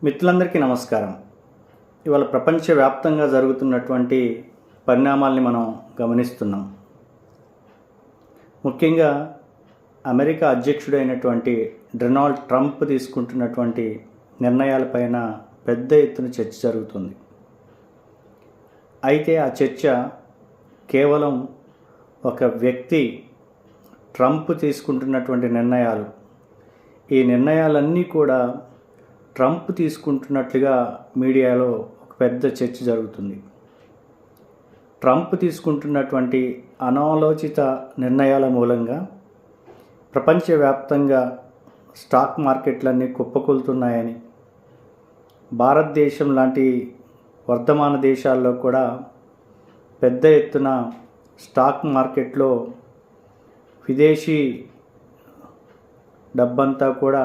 మిత్రులందరికీ నమస్కారం. ఇవాళ ప్రపంచవ్యాప్తంగా జరుగుతున్నటువంటి పరిణామాల్ని మనం గమనిస్తున్నాం. ముఖ్యంగా అమెరికా అధ్యక్షుడైనటువంటి డొనాల్డ్ ట్రంప్ తీసుకుంటున్నటువంటి నిర్ణయాలపైన పెద్ద ఎత్తున చర్చ జరుగుతుంది. అయితే ఆ చర్చ కేవలం ఒక వ్యక్తి ట్రంప్ తీసుకుంటున్నటువంటి నిర్ణయాలు, ఈ నిర్ణయాలన్నీ కూడా ట్రంప్ తీసుకుంటున్నట్లుగా మీడియాలో ఒక పెద్ద చర్చ జరుగుతుంది. ట్రంప్ తీసుకుంటున్నటువంటి అనాలోచిత నిర్ణయాల మూలంగా ప్రపంచవ్యాప్తంగా స్టాక్ మార్కెట్లన్నీ కుప్పకూలుతున్నాయని, భారతదేశం లాంటి వర్ధమాన దేశాల్లో కూడా పెద్ద ఎత్తున స్టాక్ మార్కెట్లో విదేశీ డబ్బంతా కూడా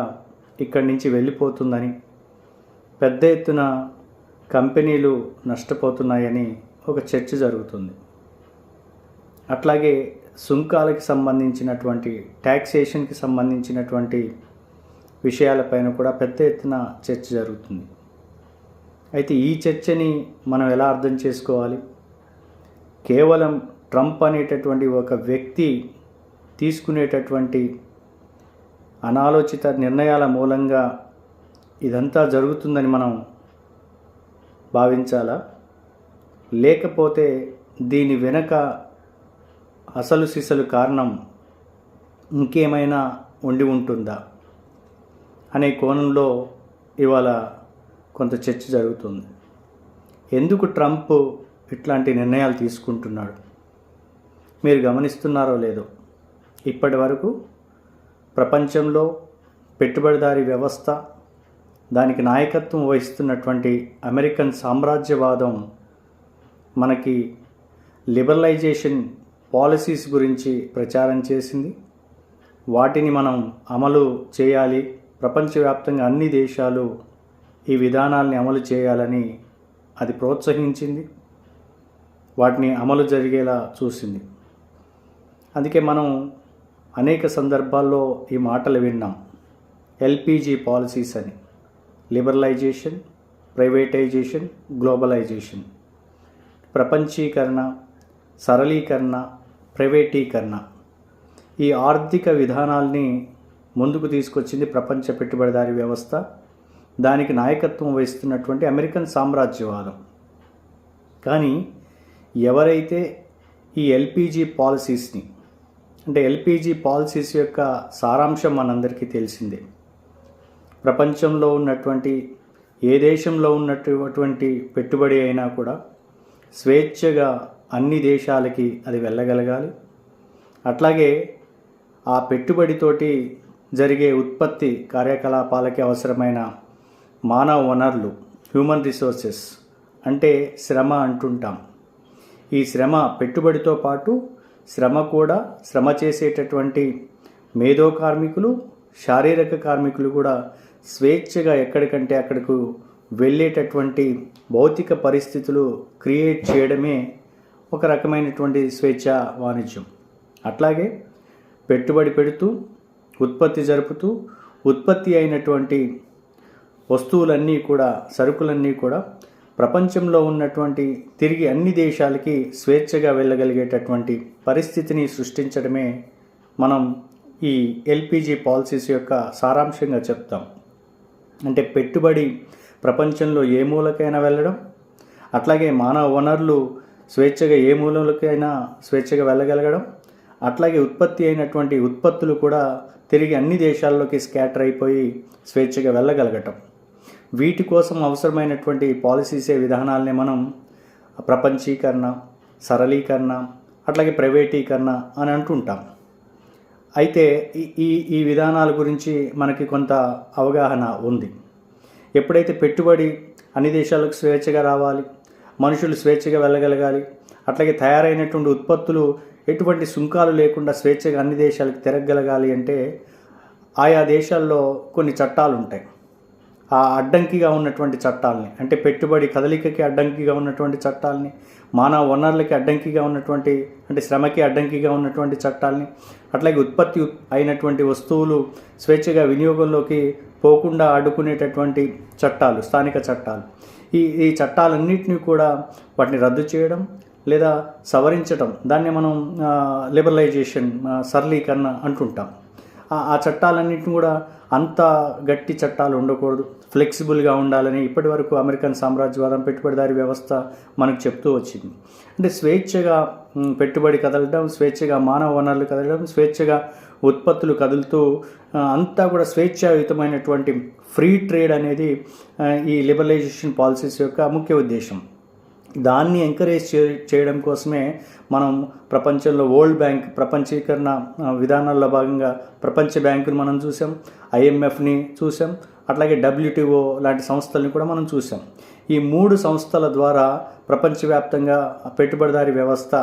ఇక్కడి నుంచి వెళ్ళిపోతుందని, పెద్ద ఎత్తున కంపెనీలు నష్టపోతున్నాయని ఒక చర్చ జరుగుతుంది. అట్లాగే సుంకాలకి సంబంధించినటువంటి, ట్యాక్సేషన్కి సంబంధించినటువంటి విషయాలపైన కూడా పెద్ద ఎత్తున చర్చ జరుగుతుంది. అయితే ఈ చర్చని మనం ఎలా అర్థం చేసుకోవాలి? కేవలం ట్రంప్ అనేటటువంటి ఒక వ్యక్తి తీసుకునేటటువంటి అనాలోచిత నిర్ణయాల మూలంగా ఇదంతా జరుగుతుందని మనం భావించాలా? లేకపోతే దీని వెనక అసలు సిసలు కారణం ఇంకేమైనా ఉండి ఉంటుందా అనే కోణంలో ఇవాళ కొంత చర్చ జరుగుతుంది. ఎందుకు ట్రంప్ ఇట్లాంటి నిర్ణయాలు తీసుకుంటున్నాడు? మీరు గమనిస్తున్నారో లేదో, ఇప్పటి వరకు ప్రపంచంలో పెట్టుబడిదారీ వ్యవస్థ, దానికి నాయకత్వం వహిస్తున్నటువంటి అమెరికన్ సామ్రాజ్యవాదం మనకి లిబరలైజేషన్ పాలసీస్ గురించి ప్రచారం చేసింది. వాటిని మనం అమలు చేయాలి, ప్రపంచవ్యాప్తంగా అన్ని దేశాలు ఈ విధానాల్ని అమలు చేయాలని అది ప్రోత్సహించింది, వాటిని అమలు జరిగేలా చూసింది. అందుకే మనం అనేక సందర్భాల్లో ఈ మాటలు విన్నాం. ఎల్పిజి పాలసీస్ అని, లిబరలైజేషన్, ప్రైవేటైజేషన్, గ్లోబలైజేషన్, ప్రపంచీకరణ, సరళీకరణ, ప్రైవేటీకరణ, ఈ ఆర్థిక విధానాల్ని ముందుకు తీసుకొచ్చింది ప్రపంచ పెట్టుబడిదారీ వ్యవస్థ, దానికి నాయకత్వం వహిస్తున్నటువంటి అమెరికన్ సామ్రాజ్యవాదం. కానీ ఎవరైతే ఈ ఎల్పిజి పాలసీస్ని, అంటే ఎల్పిజి పాలసీస్ యొక్క సారాంశం మనందరికీ తెలిసిందే. ప్రపంచంలో ఉన్నటువంటి ఏ దేశంలో ఉన్నటువంటి పెట్టుబడి అయినా కూడా స్వేచ్ఛగా అన్ని దేశాలకి అది వెళ్ళగలగాలి. అట్లాగే ఆ పెట్టుబడితోటి జరిగే ఉత్పత్తి కార్యకలాపాలకి అవసరమైన మానవ వనరులు, హ్యూమన్ రిసోర్సెస్ అంటే శ్రమ అంటుంటాం. ఈ శ్రమ, పెట్టుబడితో పాటు శ్రమ కూడా, శ్రమ చేసేటటువంటి మేధో కార్మికులు, శారీరక కార్మికులు కూడా స్వేచ్ఛగా ఎక్కడికంటే అక్కడకు వెళ్ళేటటువంటి భౌతిక పరిస్థితులు క్రియేట్ చేయడమే ఒక రకమైనటువంటి స్వేచ్ఛ వాణిజ్యం. అట్లాగే పెట్టుబడి పెడుతూ, ఉత్పత్తి జరుపుతూ, ఉత్పత్తి అయినటువంటి వస్తువులన్నీ కూడా, సరుకులన్నీ కూడా ప్రపంచంలో ఉన్నటువంటి తిరిగి అన్ని దేశాలకి స్వేచ్ఛగా వెళ్ళగలిగేటటువంటి పరిస్థితిని సృష్టించడమే మనం ఈ ఎల్పిజి పాలసీస్ యొక్క సారాంశంగా చెప్తాం. అంటే పెట్టుబడి ప్రపంచంలో ఏ మూలకైనా వెళ్ళడం, అట్లాగే మానవ వనరులు స్వేచ్ఛగా ఏ మూలకైనా స్వేచ్ఛగా వెళ్ళగలగడం, అట్లాగే ఉత్పత్తి అయినటువంటి ఉత్పత్తులు కూడా తిరిగి అన్ని దేశాల్లోకి స్కాటర్ అయిపోయి స్వేచ్ఛగా వెళ్ళగలగటం. వీటి కోసం అవసరమైనటువంటి పాలసీసే విధానాలనే మనం ప్రపంచీకరణ, సరళీకరణ, అట్లాగే ప్రైవేటీకరణ అని అంటుంటాం. అయితే ఈ విధానాల గురించి మనకి కొంత అవగాహన ఉంది. ఎప్పుడైతే పెట్టుబడి అన్ని దేశాలకు స్వేచ్ఛగా రావాలి, మనుషులు స్వేచ్ఛగా వెళ్ళగలగాలి, అట్లాగే తయారైనటువంటి ఉత్పత్తులు ఎటువంటి సుంకాలు లేకుండా స్వేచ్ఛగా అన్ని దేశాలకు తిరగగలగాలి అంటే ఆయా దేశాల్లో కొన్ని చట్టాలు ఉంటాయి. ఆ అడ్డంకిగా ఉన్నటువంటి చట్టాలని, అంటే పెట్టుబడి కదలికకి అడ్డంకిగా ఉన్నటువంటి చట్టాలని, మానవ వనరులకి అడ్డంకిగా ఉన్నటువంటి, అంటే శ్రమకి అడ్డంకిగా ఉన్నటువంటి చట్టాలని, అట్లాగే ఉత్పత్తి అయినటువంటి వస్తువులు స్వేచ్ఛగా వినియోగంలోకి పోకుండా అడ్డుకునేటటువంటి చట్టాలు, స్థానిక చట్టాలు, ఈ చట్టాలన్నింటినీ కూడా వాటిని రద్దు చేయడం లేదా సవరించడం, దాన్ని మనం లిబరలైజేషన్, సరళీకరణ అంటుంటాం. ఆ చట్టాలన్నింటినీ కూడా అంత గట్టి చట్టాలు ఉండకూడదు, ఫ్లెక్సిబుల్గా ఉండాలని ఇప్పటి వరకు అమెరికన్ సామ్రాజ్యవాదం, పెట్టుబడిదారీ వ్యవస్థ మనకు చెప్తూ వచ్చింది. అంటే స్వేచ్ఛగా పెట్టుబడి కదలడం, స్వేచ్ఛగా మానవ వనరులు కదలడం, స్వేచ్ఛగా ఉత్పత్తులు కదులుతూ అంతా కూడా స్వేచ్ఛాయుతమైనటువంటి ఫ్రీ ట్రేడ్ అనేది ఈ లిబరలైజేషన్ పాలసీస్ యొక్క ముఖ్య ఉద్దేశం. దాన్ని ఎంకరేజ్ చేయడం కోసమే మనం ప్రపంచంలో వరల్డ్ బ్యాంక్, ప్రపంచీకరణ విధానాల్లో భాగంగా ప్రపంచ బ్యాంకుని మనం చూసాం, IMFని చూసాం, అట్లాగే WTO లాంటి సంస్థల్ని కూడా మనం చూసాం. ఈ 3 సంస్థల ద్వారా ప్రపంచవ్యాప్తంగా పెట్టుబడిదారీ వ్యవస్థ,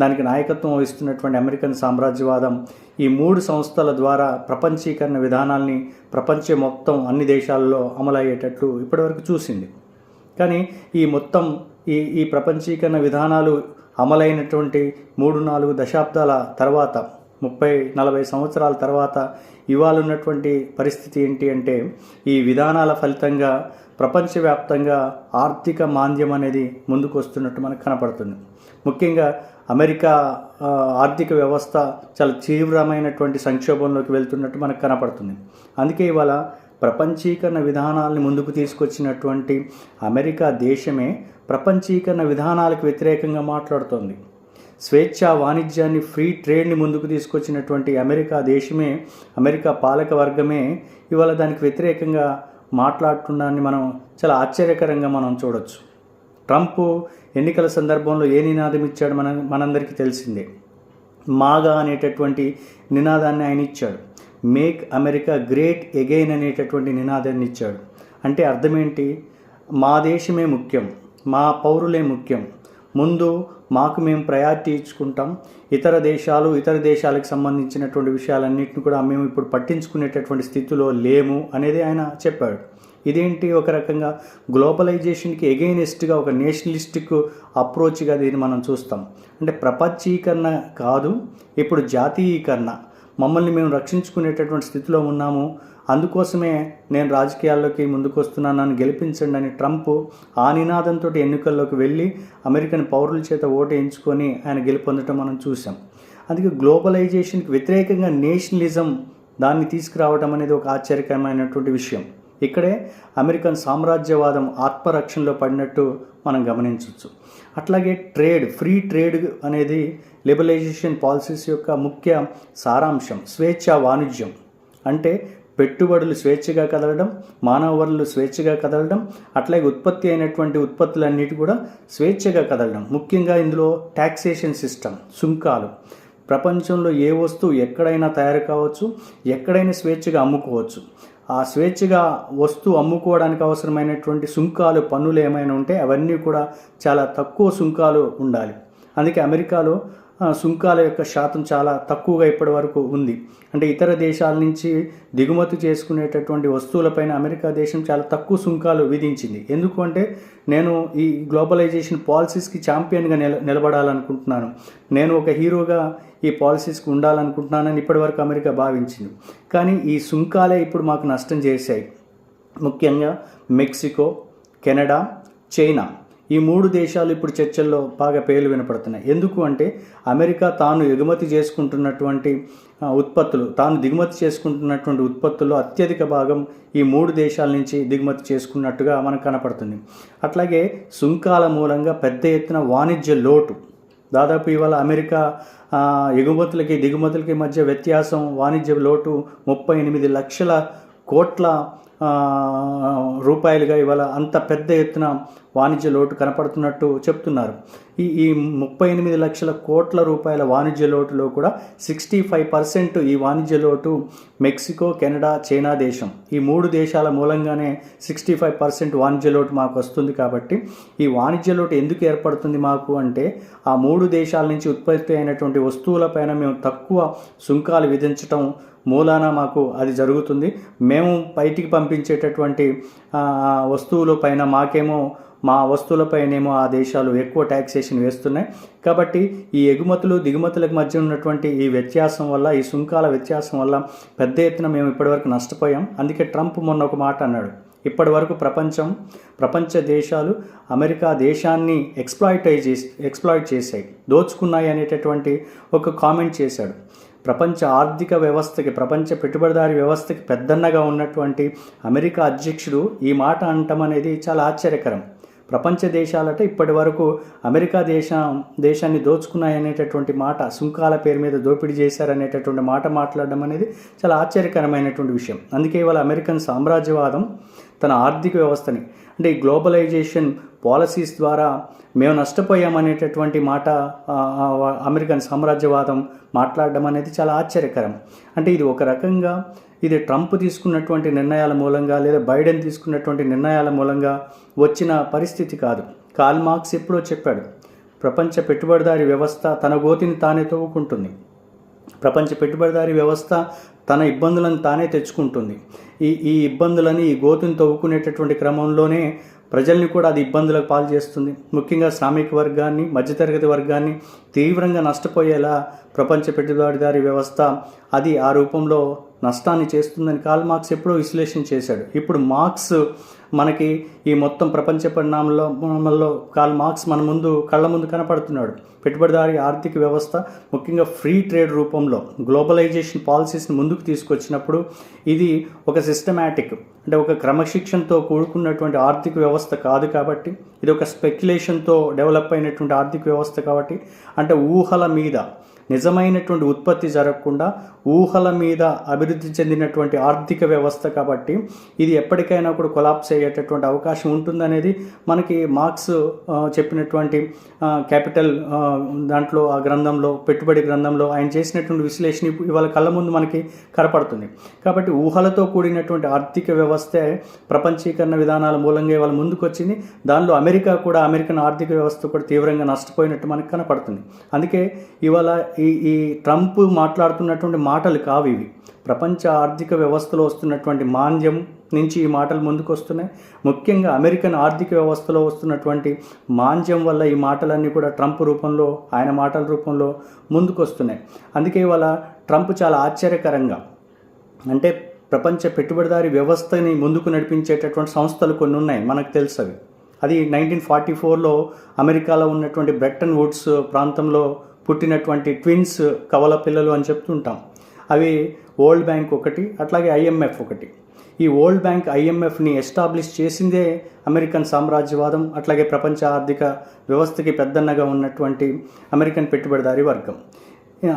దానికి నాయకత్వం వహిస్తున్నటువంటి అమెరికన్ సామ్రాజ్యవాదం ఈ 3 సంస్థల ద్వారా ప్రపంచీకరణ విధానాల్ని ప్రపంచం మొత్తం అన్ని దేశాల్లో అమలయ్యేటట్లు ఇప్పటివరకు చూసింది. కానీ ఈ ప్రపంచీకరణ విధానాలు అమలైనటువంటి 3-4 దశాబ్దాల తర్వాత, 30-40 సంవత్సరాల తర్వాత ఇవాళ ఉన్నటువంటి పరిస్థితి ఏంటి అంటే, ఈ విధానాల ఫలితంగా ప్రపంచవ్యాప్తంగా ఆర్థిక మాంద్యం అనేది ముందుకు వస్తున్నట్టు మనకు కనపడుతుంది. ముఖ్యంగా అమెరికా ఆర్థిక వ్యవస్థ చాలా తీవ్రమైనటువంటి సంక్షోభంలోకి వెళ్తున్నట్టు మనకు కనపడుతుంది. అందుకే ఇవాళ ప్రపంచీకరణ విధానాలను ముందుకు తీసుకొచ్చినటువంటి అమెరికా దేశమే ప్రపంచీకరణ విధానాలకు వ్యతిరేకంగా మాట్లాడుతోంది. స్వేచ్ఛా వాణిజ్యాన్ని, ఫ్రీ ట్రేడ్ని ముందుకు తీసుకొచ్చినటువంటి అమెరికా దేశమే, అమెరికా పాలక వర్గమే ఇవాళ దానికి వ్యతిరేకంగా మాట్లాడుతున్నాన్ని మనం చాలా ఆశ్చర్యకరంగా మనం చూడొచ్చు. ట్రంప్ ఎన్నికల సందర్భంలో ఏ నినాదం ఇచ్చాడు మనందరికీ తెలిసిందే. మాగా అనేటటువంటి నినాదాన్ని ఆయన ఇచ్చాడు. మేక్ అమెరికా గ్రేట్ అగైన్ అనేటటువంటి నినాదాన్ని ఇచ్చాడు. అంటే అర్థం ఏంటి? మా దేశమే ముఖ్యం, మా పౌరులే ముఖ్యం, ముందు మాకు మేము ప్రయారిటీ ఇచ్చుకుంటాం, ఇతర దేశాలకు సంబంధించినటువంటి విషయాలన్నింటినీ కూడా మేము ఇప్పుడు పట్టించుకునేటటువంటి స్థితిలో లేము అనేది ఆయన చెప్పాడు. ఇదేంటి? ఒక రకంగా గ్లోబలైజేషన్కి ఎగెయినిస్ట్గా, ఒక నేషనలిస్టిక్ అప్రోచ్గా దీన్ని మనం చూస్తాం. అంటే ప్రపంచీకరణ కాదు, ఇప్పుడు జాతీయీకరణ, మమ్మల్ని మేము రక్షించుకునేటటువంటి స్థితిలో ఉన్నాము, అందుకోసమే నేను రాజకీయాల్లోకి ముందుకు వస్తున్నాను, నన్ను గెలిపించండి అని ట్రంప్ ఆ నినాదంతో ఎన్నికల్లోకి వెళ్ళి అమెరికన్ పౌరుల చేత ఓటు ఎంచుకొని ఆయన గెలుపొందటం మనం చూసాం. అందుకే గ్లోబలైజేషన్కి వ్యతిరేకంగా నేషనలిజం దాన్ని తీసుకురావడం అనేది ఒక ఆశ్చర్యకరమైనటువంటి విషయం. ఇక్కడే అమెరికన్ సామ్రాజ్యవాదం ఆత్మరక్షణలో పడినట్టు మనం గమనించవచ్చు. అట్లాగే ట్రేడ్, ఫ్రీ ట్రేడ్ అనేది లిబరలైజేషన్ పాలసీస్ యొక్క ముఖ్య సారాంశం. స్వేచ్ఛా వాణిజ్యం అంటే పెట్టుబడులు స్వేచ్ఛగా కదలడం, మానవ వనరులు స్వేచ్ఛగా కదలడం, అట్లాగే ఉత్పత్తి అయినటువంటి ఉత్పత్తులన్నిటి కూడా స్వేచ్ఛగా కదలడం. ముఖ్యంగా ఇందులో ట్యాక్సేషన్ సిస్టమ్, సుంకాలు, ప్రపంచంలో ఏ వస్తువు ఎక్కడైనా తయారు కావచ్చు, ఎక్కడైనా స్వేచ్ఛగా అమ్ముకోవచ్చు. ఆ స్వేచ్ఛగా వస్తువు అమ్ముకోవడానికి అవసరమైనటువంటి సుంకాలు, పన్నులు ఏమైనా ఉంటే అవన్నీ కూడా చాలా తక్కువ సుంకాలు ఉండాలి. అందుకే అమెరికాలో సుంకాల యొక్క శాతం చాలా తక్కువగా ఇప్పటి వరకు ఉంది. అంటే ఇతర దేశాల నుంచి దిగుమతి చేసుకునేటటువంటి వస్తువులపైన అమెరికా దేశం చాలా తక్కువ సుంకాలు విధించింది. ఎందుకు అంటే, నేను ఈ గ్లోబలైజేషన్ పాలసీస్కి ఛాంపియన్గా నిలబడాలనుకుంటున్నాను, నేను ఒక హీరోగా ఈ పాలసీస్కి ఉండాలనుకుంటున్నానని ఇప్పటివరకు అమెరికా భావించింది. కానీ ఈ సుంకాలే ఇప్పుడు మాకు నష్టం చేశాయి. ముఖ్యంగా మెక్సికో, కెనడా, చైనా, ఈ 3 దేశాలు ఇప్పుడు చర్చల్లో బాగా పేర్లు వినపడుతున్నాయి. ఎందుకు అంటే, అమెరికా తాను ఎగుమతి చేసుకుంటున్నటువంటి ఉత్పత్తులు, తాను దిగుమతి చేసుకుంటున్నటువంటి ఉత్పత్తుల్లో అత్యధిక భాగం ఈ 3 దేశాల నుంచి దిగుమతి చేసుకున్నట్టుగా మనకు కనపడుతుంది. అట్లాగే సుంకాల మూలంగా పెద్ద ఎత్తున వాణిజ్య లోటు, దాదాపు ఇవాళ అమెరికా ఎగుమతులకి దిగుమతులకి మధ్య వ్యత్యాసం, వాణిజ్య లోటు 38 లక్షల కోట్ల రూపాయలుగా ఇవాళ అంత పెద్ద ఎత్తున వాణిజ్య లోటు కనపడుతున్నట్టు చెప్తున్నారు. ఈ 38 లక్షల కోట్ల రూపాయల వాణిజ్య లోటులో కూడా 65% ఈ వాణిజ్య లోటు మెక్సికో, కెనడా, చైనా దేశం, ఈ 3 దేశాల మూలంగానే 65% వాణిజ్య లోటు మాకు వస్తుంది. కాబట్టి ఈ వాణిజ్య లోటు ఎందుకు ఏర్పడుతుంది మాకు అంటే, ఆ 3 దేశాల నుంచి ఉత్పత్తి అయినటువంటి వస్తువులపైన మేము తక్కువ సుంకాలు విధించటం మూలాన మాకు అది జరుగుతుంది. మేము బయటికి పంపించేటటువంటి వస్తువుల పైన మాకేమో మా వస్తువులపైనేమో ఆ దేశాలు ఎక్కువ ట్యాక్సేషన్ వేస్తున్నాయి. కాబట్టి ఈ ఎగుమతులు దిగుమతులకు మధ్య ఉన్నటువంటి ఈ వ్యత్యాసం వల్ల, ఈ సుంకాల వ్యత్యాసం వల్ల పెద్ద ఎత్తున మేము ఇప్పటివరకు నష్టపోయాం. అందుకే ట్రంప్ మొన్న ఒక మాట అన్నాడు, ఇప్పటి వరకు ప్రపంచ దేశాలు అమెరికా దేశాన్ని ఎక్స్ప్లాయిట్ చేశాయి, దోచుకున్నాయి అనేటటువంటి ఒక కామెంట్ చేశాడు. ప్రపంచ ఆర్థిక వ్యవస్థకి, ప్రపంచ పెట్టుబడిదారీ వ్యవస్థకి పెద్దన్నగా ఉన్నటువంటి అమెరికా అధ్యక్షుడు ఈ మాట అనటం అనేది చాలా ఆశ్చర్యకరం. ప్రపంచ దేశాలట ఇప్పటి వరకు అమెరికా దేశాన్ని దోచుకున్నాయనేటటువంటి మాట, సుంకాల పేరు మీద దోపిడీ చేశారనేటటువంటి మాట మాట్లాడడం అనేది చాలా ఆశ్చర్యకరమైనటువంటి విషయం. అందుకే ఇవాళ అమెరికన్ సామ్రాజ్యవాదం తన ఆర్థిక వ్యవస్థని, అంటే ఈ గ్లోబలైజేషన్ పాలసీస్ ద్వారా మేము నష్టపోయామనేటటువంటి మాట అమెరికన్ సామ్రాజ్యవాదం మాట్లాడడం అనేది చాలా ఆశ్చర్యకరం. అంటే ఇది ఒక రకంగా ఇది ట్రంప్ తీసుకున్నటువంటి నిర్ణయాల మూలంగా లేదా బైడెన్ తీసుకున్నటువంటి నిర్ణయాల మూలంగా వచ్చిన పరిస్థితి కాదు. కార్ల్ మార్క్స్ ఎప్పుడో చెప్పాడు, ప్రపంచ పెట్టుబడిదారీ వ్యవస్థ తన గోతిని తానే తవ్వుకుంటుంది, ప్రపంచ పెట్టుబడిదారీ వ్యవస్థ తన ఇబ్బందులను తానే తెచ్చుకుంటుంది. ఈ ఇబ్బందులని, ఈ గోతుని తవ్వుకునేటటువంటి క్రమంలోనే ప్రజల్ని కూడా అది ఇబ్బందులకు పాలు చేస్తుంది. ముఖ్యంగా శ్రామిక వర్గాన్ని, మధ్యతరగతి వర్గాన్ని తీవ్రంగా నష్టపోయేలా ప్రపంచ పెట్టుబడిదారీ వ్యవస్థ అది ఆ రూపంలో నష్టాన్ని చేస్తుందని కార్ల్ మార్క్స్ ఎప్పుడో విశ్లేషణ చేశాడు. ఇప్పుడు మార్క్స్ మనకి ఈ మొత్తం ప్రపంచ పరిణామంలో కార్ల్ మార్క్స్ మన ముందు కళ్ళ ముందు కనపడుతున్నాడు. పెట్టుబడిదారీ ఆర్థిక వ్యవస్థ ముఖ్యంగా ఫ్రీ ట్రేడ్ రూపంలో గ్లోబలైజేషన్ పాలసీస్ని ముందుకు తీసుకొచ్చినప్పుడు ఇది ఒక సిస్టమాటిక్, అంటే ఒక క్రమశిక్షణతో కూడుకున్నటువంటి ఆర్థిక వ్యవస్థ కాదు. కాబట్టి ఇది ఒక స్పెక్యులేషన్తో డెవలప్ అయినటువంటి ఆర్థిక వ్యవస్థ కాబట్టి, అంటే ఊహల మీద నిజమైనటువంటి ఉత్పత్తి జరగకుండా ఊహల మీద అభివృద్ధి చెందినటువంటి ఆర్థిక వ్యవస్థ కాబట్టి ఇది ఎప్పటికైనా కూడా కొలాప్స్ అయ్యేటటువంటి అవకాశం ఉంటుందనేది మనకి మార్క్స్ చెప్పినటువంటి క్యాపిటల్ దాంట్లో, ఆ గ్రంథంలో, పెట్టుబడి గ్రంథంలో ఆయన చేసినటువంటి విశ్లేషణ ఇవాళ కళ్ళ ముందు మనకి కనపడుతుంది. కాబట్టి ఊహలతో కూడినటువంటి ఆర్థిక వ్యవస్థే ప్రపంచీకరణ విధానాల మూలంగా ఇవాళ ముందుకు వచ్చింది. దానిలో అమెరికా కూడా, అమెరికన్ ఆర్థిక వ్యవస్థ కూడా తీవ్రంగా నష్టపోయినట్టు మనకు కనపడుతుంది. అందుకే ఇవాళ ఈ ట్రంప్ మాట్లాడుతున్నటువంటి మాటలు కావు ఇవి. ప్రపంచ ఆర్థిక వ్యవస్థలో వస్తున్నటువంటి మాంద్యం నుంచి ఈ మాటలు ముందుకు వస్తున్నాయి. ముఖ్యంగా అమెరికన్ ఆర్థిక వ్యవస్థలో వస్తున్నటువంటి మాంద్యం వల్ల ఈ మాటలన్నీ కూడా ట్రంప్ రూపంలో, ఆయన మాటల రూపంలో ముందుకు వస్తున్నాయి. అందుకే ఇవాళ ట్రంప్ చాలా ఆశ్చర్యకరంగా, అంటే ప్రపంచ పెట్టుబడిదారీ వ్యవస్థని ముందుకు నడిపించేటటువంటి సంస్థలు కొన్ని ఉన్నాయి, మనకు తెలుసు. అది 1944లో అమెరికాలో ఉన్నటువంటి బ్రెట్టన్ వుడ్స్ ప్రాంతంలో పుట్టినటువంటి ట్విన్స్ కవల పిల్లలు అని చెప్తుంటాం. అవి వరల్డ్ బ్యాంక్ ఒకటి, అట్లాగే IMF ఒకటి. ఈ వరల్డ్ బ్యాంక్ IMFని ఎస్టాబ్లిష్ చేసిందే అమెరికన్ సామ్రాజ్యవాదం, అట్లాగే ప్రపంచ ఆర్థిక వ్యవస్థకి పెద్దన్నగా ఉన్నటువంటి అమెరికన్ పెట్టుబడిదారీ వర్గం.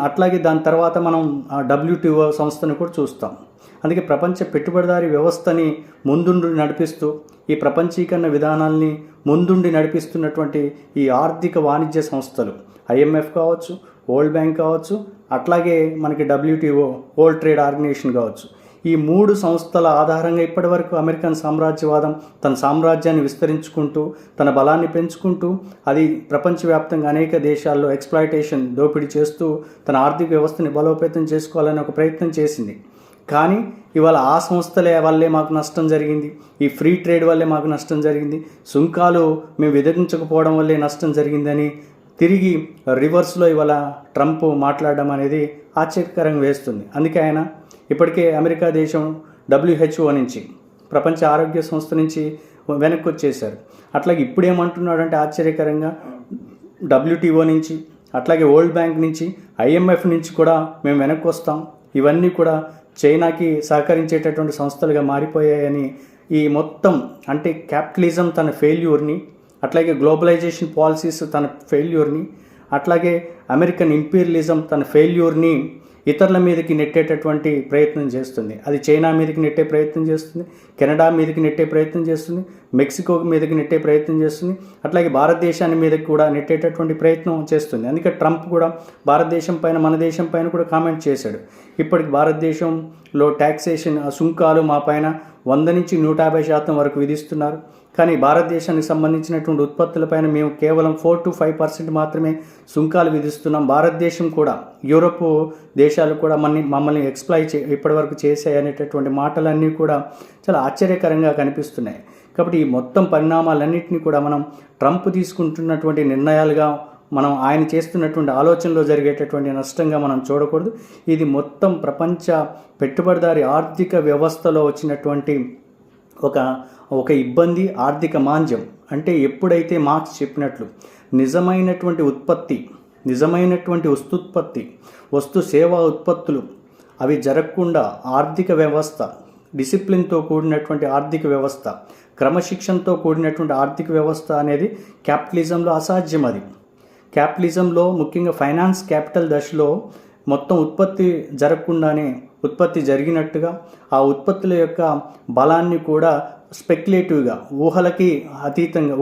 అట్లాగే దాని తర్వాత మనం WTO సంస్థను కూడా చూస్తాం. అందుకే ప్రపంచ పెట్టుబడిదారీ వ్యవస్థని ముందుండి నడిపిస్తూ, ఈ ప్రపంచీకరణ విధానాల్ని ముందుండి నడిపిస్తున్నటువంటి ఈ ఆర్థిక వాణిజ్య సంస్థలు IMF కావచ్చు, వరల్డ్ బ్యాంక్ కావచ్చు, అట్లాగే మనకి WTO, వరల్డ్ ట్రేడ్ ఆర్గనైజేషన్ కావచ్చు. ఈ 3 సంస్థల ఆధారంగా ఇప్పటివరకు అమెరికన్ సామ్రాజ్యవాదం తన సామ్రాజ్యాన్ని విస్తరించుకుంటూ, తన బలాన్ని పెంచుకుంటూ, అది ప్రపంచవ్యాప్తంగా అనేక దేశాల్లో ఎక్స్ప్లాయిటేషన్, దోపిడీ చేస్తూ తన ఆర్థిక వ్యవస్థని బలోపేతం చేసుకోవాలని ఒక ప్రయత్నం చేసింది. కానీ ఇవాళ ఆ సంస్థలే వల్లే మాకు నష్టం జరిగింది, ఈ ఫ్రీ ట్రేడ్ వల్లే మాకు నష్టం జరిగింది, సుంకాలు మేము విధించకపోవడం వల్లే నష్టం జరిగిందని తిరిగి రివర్స్లో ఇవాళ ట్రంప్ మాట్లాడడం అనేది ఆశ్చర్యకరంగా వేస్తుంది. అందుకే ఆయన ఇప్పటికే అమెరికా దేశం WHO నుంచి, ప్రపంచ ఆరోగ్య సంస్థ నుంచి వెనక్కి వచ్చేశారు. అట్లాగే ఇప్పుడు ఏమంటున్నాడంటే ఆశ్చర్యకరంగా WTO నుంచి, అట్లాగే వరల్డ్ బ్యాంక్ నుంచి, IMF నుంచి కూడా మేము వెనక్కి వస్తాం, ఇవన్నీ కూడా చైనాకి సహకరించేటటువంటి సంస్థలుగా మారిపోయాయని, ఈ మొత్తం అంటే క్యాపిటలిజం తన ఫెయిల్యూర్ని, అట్లాగే గ్లోబలైజేషన్ పాలసీస్ తన ఫెయిల్యూర్ని, అట్లాగే అమెరికన్ ఇంపీరియలిజం తన ఫెయిల్యూర్ని ఇతరుల మీదకి నెట్టేటటువంటి ప్రయత్నం చేస్తుంది. అది చైనా మీదకి నెట్టే ప్రయత్నం చేస్తుంది, కెనడా మీదకి నెట్టే ప్రయత్నం చేస్తుంది, మెక్సికో మీదకి నెట్టే ప్రయత్నం చేస్తుంది, అట్లాగే భారతదేశాన్ని మీదకి కూడా నెట్టేటటువంటి ప్రయత్నం చేస్తుంది. అందుకే ట్రంప్ కూడా భారతదేశం పైన, మన దేశం పైన కూడా కామెంట్ చేశాడు. ఇప్పటికి భారతదేశంలో ట్యాక్సేషన్ సుంకాలు మా పైన 100 నుంచి 150% వరకు విధిస్తున్నారు. కానీ భారతదేశానికి సంబంధించినటువంటి ఉత్పత్తులపైన మేము కేవలం 4 to 5% మాత్రమే సుంకాలు విధిస్తున్నాం. భారతదేశం కూడా యూరోప్ దేశాలు కూడా మమ్మల్ని ఇప్పటివరకు చేశాయి అనేటటువంటి మాటలన్నీ కూడా చాలా ఆశ్చర్యకరంగా కనిపిస్తున్నాయి. కాబట్టి ఈ మొత్తం పరిణామాలన్నింటినీ కూడా మనం ట్రంప్ తీసుకుంటున్నటువంటి నిర్ణయాలుగా, మనం ఆయన చేస్తున్నటువంటి ఆలోచనలో జరిగేటటువంటి నష్టంగా మనం చూడకూడదు. ఇది మొత్తం ప్రపంచ పెట్టుబడిదారి ఆర్థిక వ్యవస్థలో వచ్చినటువంటి ఒక ఇబ్బంది, ఆర్థిక మాంద్యం. అంటే ఎప్పుడైతే మార్క్స్ చెప్పినట్లు నిజమైనటువంటి ఉత్పత్తి, నిజమైనటువంటి వస్తు సేవా ఉత్పత్తులు అవి జరగకుండా ఆర్థిక వ్యవస్థ, డిసిప్లిన్తో కూడినటువంటి ఆర్థిక వ్యవస్థ, క్రమశిక్షణతో కూడినటువంటి ఆర్థిక వ్యవస్థ అనేది క్యాపిటలిజంలో అసాధ్యం. అది క్యాపిటలిజంలో ముఖ్యంగా ఫైనాన్స్ క్యాపిటల్ దశలో మొత్తం ఉత్పత్తి జరగకుండానే ఉత్పత్తి జరిగినట్టుగా ఆ ఉత్పత్తుల యొక్క బలాన్ని కూడా స్పెక్యులేటివ్గా, ఊహలకి అతీతంగా,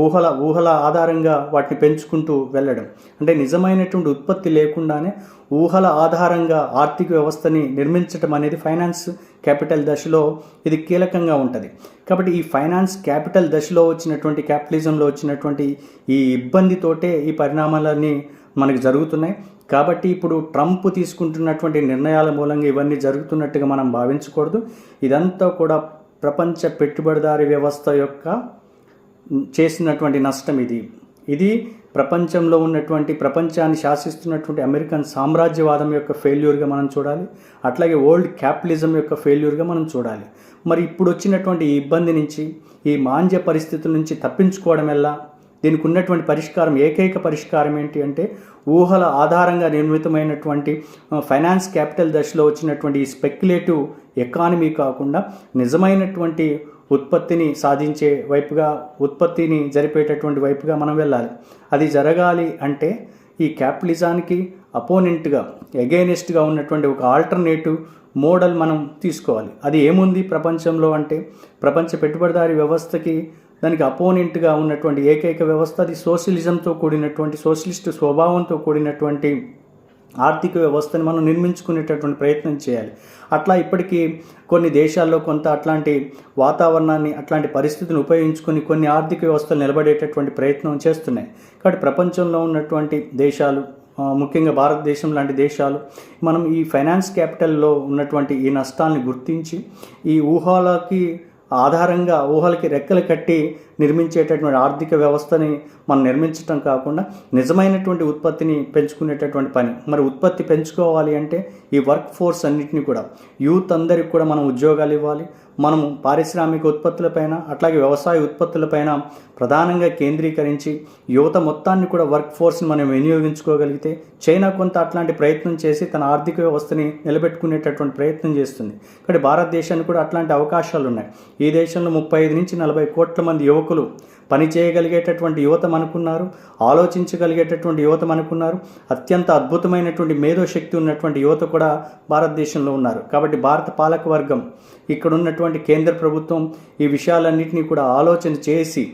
ఊహల ఆధారంగా వాటిని పెంచుకుంటూ వెళ్ళడం. అంటే నిజమైనటువంటి ఉత్పత్తి లేకుండానే ఊహల ఆధారంగా ఆర్థిక వ్యవస్థని నిర్మించడం అనేది ఫైనాన్స్ క్యాపిటల్ దశలో ఇది కీలకంగా ఉంటుంది. కాబట్టి ఈ ఫైనాన్స్ క్యాపిటల్ దశలో వచ్చినటువంటి, క్యాపిటలిజంలో వచ్చినటువంటి ఈ ఇబ్బందితోటే ఈ పరిణామాలన్నీ మనకు జరుగుతున్నాయి. కాబట్టి ఇప్పుడు ట్రంప్ తీసుకుంటున్నటువంటి నిర్ణయాల మూలంగా ఇవన్నీ జరుగుతున్నట్టుగా మనం భావించకూడదు. ఇదంతా కూడా ప్రపంచ పెట్టుబడిదారీ వ్యవస్థ యొక్క చేసినటువంటి నష్టం. ఇది ప్రపంచంలో ఉన్నటువంటి, ప్రపంచాన్ని శాసిస్తున్నటువంటి అమెరికన్ సామ్రాజ్యవాదం యొక్క ఫెయిల్యూర్గా మనం చూడాలి. అట్లాగే వరల్డ్ క్యాపిటలిజం యొక్క ఫెయిల్యూర్గా మనం చూడాలి. మరి ఇప్పుడు వచ్చినటువంటి ఈ ఇబ్బంది నుంచి, ఈ మాంద్య పరిస్థితుల నుంచి తప్పించుకోవడం ఎలా? దీనికి ఉన్నటువంటి పరిష్కారం, ఏకైక పరిష్కారం ఏంటి అంటే ఊహల ఆధారంగా నిర్మితమైనటువంటి ఫైనాన్స్ క్యాపిటల్ దశలో వచ్చినటువంటి ఈ స్పెక్యులేటివ్ ఎకానమీ కాకుండా నిజమైనటువంటి ఉత్పత్తిని సాధించే వైపుగా, ఉత్పత్తిని జరిపేటటువంటి వైపుగా మనం వెళ్ళాలి. అది జరగాలి అంటే ఈ క్యాపిటలిజానికి అపోనెంట్గా, ఎగైనెస్ట్గా ఉన్నటువంటి ఒక ఆల్టర్నేటివ్ మోడల్ మనం తీసుకోవాలి. అది ఏముంది ప్రపంచంలో అంటే, ప్రపంచ పెట్టుబడిదారీ వ్యవస్థకి దానికి అపోనెంట్గా ఉన్నటువంటి ఏకైక వ్యవస్థ అది సోషలిజంతో కూడినటువంటి, సోషలిస్ట్ స్వభావంతో కూడినటువంటి ఆర్థిక వ్యవస్థని మనం నిర్మించుకునేటటువంటి ప్రయత్నం చేయాలి. అట్లా ఇప్పటికీ కొన్ని దేశాల్లో కొంత అట్లాంటి వాతావరణాన్ని, అట్లాంటి పరిస్థితిని ఉపయోగించుకొని కొన్ని ఆర్థిక వ్యవస్థలు నిలబడేటటువంటి ప్రయత్నం చేస్తున్నాయి. కాబట్టి ప్రపంచంలో ఉన్నటువంటి దేశాలు, ముఖ్యంగా భారతదేశం లాంటి దేశాలు, మనం ఈ ఫైనాన్స్ క్యాపిటల్లో ఉన్నటువంటి ఈ నష్టాలని గుర్తించి ఈ ఊహలకి రెక్కలు కట్టి నిర్మించేటటువంటి ఆర్థిక వ్యవస్థని మనం నిర్మించడం కాకుండా నిజమైనటువంటి ఉత్పత్తిని పెంచుకునేటటువంటి పని. మరి ఉత్పత్తి పెంచుకోవాలి అంటే ఈ వర్క్ ఫోర్స్ అన్నింటినీ కూడా, యూత్ అందరికి కూడా మనం ఉద్యోగాలు ఇవ్వాలి. మనము పారిశ్రామిక ఉత్పత్తులపైన, అట్లాగే వ్యవసాయ ఉత్పత్తులపైన ప్రధానంగా కేంద్రీకరించి యువత మొత్తాన్ని కూడా వర్క్ ఫోర్స్ని మనం వినియోగించుకోగలిగితే, చైనా కొంత అట్లాంటి ప్రయత్నం చేసి తన ఆర్థిక వ్యవస్థని నిలబెట్టుకునేటటువంటి ప్రయత్నం చేస్తుంది. కాబట్టి భారతదేశానికి కూడా అట్లాంటి అవకాశాలు ఉన్నాయి. ఈ దేశంలో 35 నుంచి 40 కోట్ల మంది యువకులు, పని చేయగలిగేటటువంటి యువత మనకున్నారు, ఆలోచించగలిగేటటువంటి యువత మనకున్నారు, అత్యంత అద్భుతమైనటువంటి మేధోశక్తి ఉన్నటువంటి యువత కూడా భారతదేశంలో ఉన్నారు. కాబట్టి భారత పాలక వర్గం, ఇక్కడ ఉన్నటువంటి కేంద్ర ప్రభుత్వం ఈ విషయాలన్నింటినీ కూడా ఆలోచన చేసి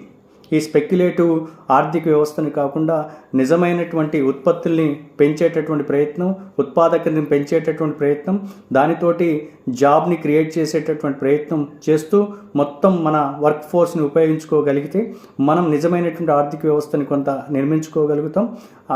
ఈ స్పెక్యులేటివ్ ఆర్థిక వ్యవస్థని కాకుండా నిజమైనటువంటి ఉత్పత్తుల్ని పెంచేటటువంటి ప్రయత్నం, ఉత్పాదకతని పెంచేటటువంటి ప్రయత్నం, దానితోటి జాబ్ని క్రియేట్ చేసేటటువంటి ప్రయత్నం చేస్తూ మొత్తం మన వర్క్ ఫోర్స్ని ఉపయోగించుకోగలిగితే మనం నిజమైనటువంటి ఆర్థిక వ్యవస్థని కొంత నిర్మించుకోగలుగుతాం.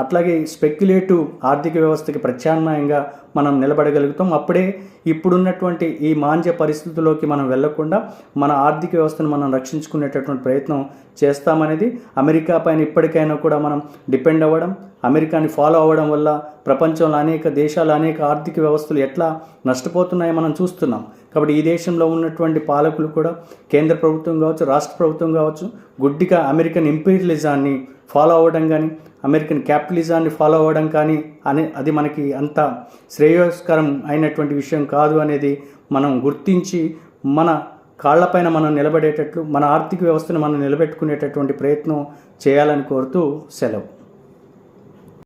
అట్లాగే స్పెక్యులేటివ్ ఆర్థిక వ్యవస్థకి ప్రత్యామ్నాయంగా మనం నిలబడగలుగుతాం. అప్పుడే ఇప్పుడున్నటువంటి ఈ మాంద్య పరిస్థితుల్లోకి మనం వెళ్లకుండా మన ఆర్థిక వ్యవస్థను మనం రక్షించుకునేటటువంటి ప్రయత్నం చేస్తామనేది, అమెరికా పైన ఇప్పటికైనా కూడా మనం డిపెండ్ అవ్వడం, అమెరికాని ఫాలో అవ్వడం వల్ల ప్రపంచంలో అనేక దేశాలు, అనేక ఆర్థిక వ్యవస్థలు ఎట్లా నష్టపోతున్నాయో మనం చూస్తున్నాం. కాబట్టి ఈ దేశంలో ఉన్నటువంటి పాలకులు కూడా, కేంద్ర ప్రభుత్వం కావచ్చు, రాష్ట్ర ప్రభుత్వం కావచ్చు, గుడ్డిగా అమెరికన్ ఇంపీరియలిజాన్ని ఫాలో అవ్వడం కానీ, అమెరికన్ క్యాపిటలిజాన్ని ఫాలో అవ్వడం కానీ అది మనకి అంత శ్రేయస్కరం అయినటువంటి విషయం కాదు అనేది మనం గుర్తించి మన కాళ్లపైన మనం నిలబడేటట్లు, మన ఆర్థిక వ్యవస్థను మనం నిలబెట్టుకునేటటువంటి ప్రయత్నం చేయాలని కోరుతూ సెలవు.